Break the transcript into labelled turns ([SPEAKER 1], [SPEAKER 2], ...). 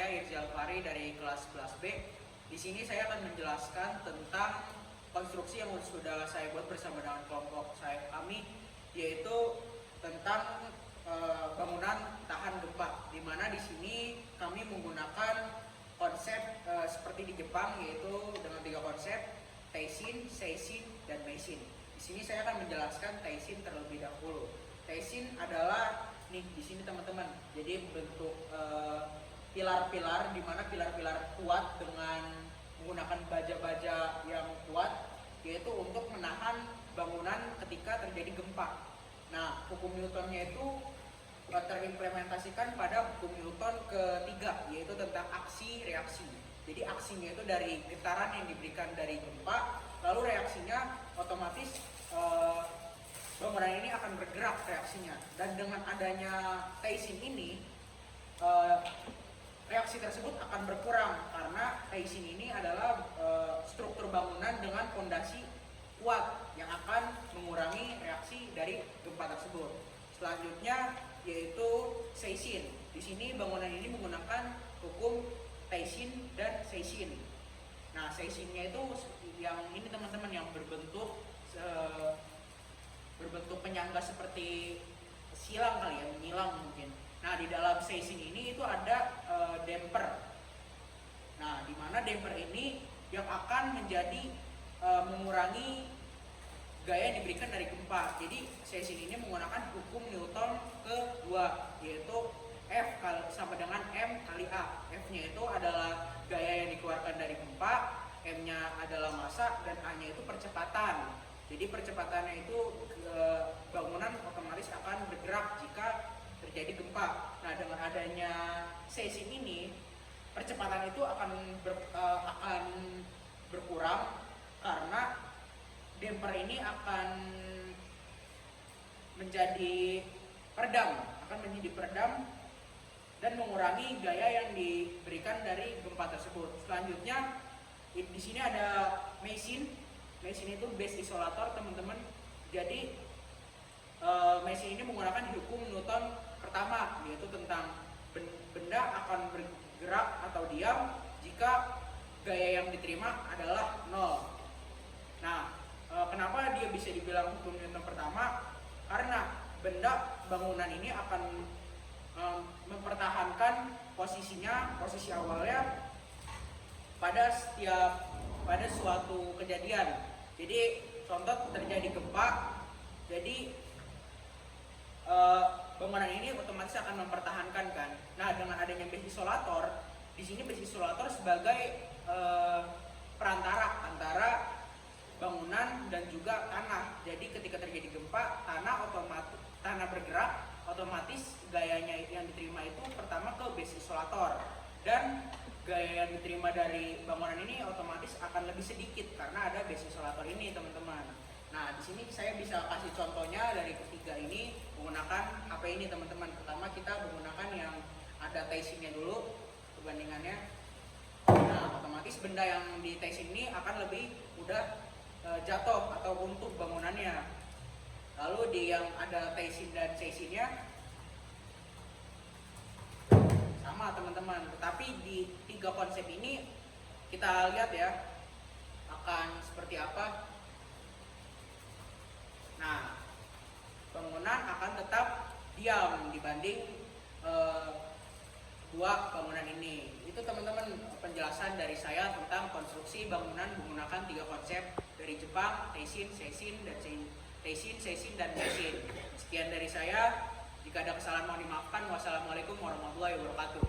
[SPEAKER 1] saya Irzi Alfari dari kelas 11B. Di sini saya akan menjelaskan tentang konstruksi yang sudah saya buat bersama dengan kelompok kami, yaitu tentang bangunan tahan gempa. Di mana di sini kami menggunakan konsep seperti di Jepang, yaitu dengan 3 konsep: Taishin, Seishin, dan Meishin. Di sini saya akan menjelaskan Taishin terlebih dahulu. Taishin adalah nih di sini teman-teman. Jadi bentuk pilar-pilar, di mana pilar-pilar kuat dengan menggunakan baja-baja yang kuat, yaitu untuk menahan bangunan ketika terjadi gempa. Nah, hukum Newtonnya itu terimplementasikan pada hukum Newton ketiga, yaitu tentang aksi reaksi. Jadi aksinya itu dari getaran yang diberikan dari gempa, lalu reaksinya otomatis bangunan ini akan bergerak reaksinya. Dan dengan adanya Taishin ini, reaksi tersebut akan berkurang karena Taishin ini adalah struktur bangunan dengan fondasi kuat yang akan mengurangi reaksi dari gempa tersebut. Selanjutnya yaitu Seishin. Di sini bangunan ini menggunakan hukum Taishin dan Seishin. Nah, Seishinnya itu yang ini teman-teman, yang berbentuk penyangga seperti silang kali ya, menyilang mungkin. Nah, di dalam Seishin ini itu ada damper. Nah, di mana damper ini yang akan menjadi mengurangi gaya yang diberikan dari gempa. Jadi Seishin ini menggunakan hukum Newton kedua, yaitu F sama dengan M kali A. F-nya itu adalah gaya yang dikeluarkan dari gempa, M-nya adalah massa, dan A-nya itu percepatan. Jadi percepatannya itu bangunan otomatis akan bergerak jika terjadi gempa. Nah, dengan adanya Seishin ini, percepatan itu akan berkurang karena damper ini akan menjadi peredam dan mengurangi gaya yang diberikan dari gempa tersebut. Selanjutnya di sini ada Meishin. Meishin itu base isolator, teman-teman. Jadi Meishin ini menggunakan hukum Newton pertama, yaitu tentang benda akan bergerak atau diam jika gaya yang diterima adalah 0. Nah, kenapa dia bisa dibilang hukum Newton pertama? Karena bangunan ini akan mempertahankan posisi awalnya pada suatu kejadian. Jadi contoh terjadi gempa, jadi bangunan ini otomatis akan mempertahankan kan. Nah, dengan adanya base isolator, di sini base isolator sebagai perantara antara bangunan dan juga tanah. Jadi ketika terjadi gempa, tanah bergerak, otomatis gayanya yang diterima itu pertama ke base isolator, dan gaya yang diterima dari bangunan ini otomatis akan lebih sedikit karena ada base isolator ini, teman-teman. Nah, di sini saya bisa kasih contohnya dari ketiga ini menggunakan HP ini, teman-teman. Pertama kita menggunakan yang ada Taishinnya dulu perbandingannya. Nah, otomatis benda yang di Taishin ini akan lebih mudah jatuh atau runtuh bangunannya. Lalu di yang ada Taishin dan Seishinnya sama, teman-teman. Tetapi di 3 konsep ini kita lihat ya akan seperti apa. Nah, bangunan akan tetap diam dibanding 2 bangunan ini. Itu teman-teman penjelasan dari saya tentang konstruksi bangunan menggunakan 3 konsep dari Jepang: Taishin, Seishin, dan Taishin, Seishin, dan Meishin. Sekian dari saya. Jika ada kesalahan mohon dimaafkan. Wassalamualaikum warahmatullahi wabarakatuh.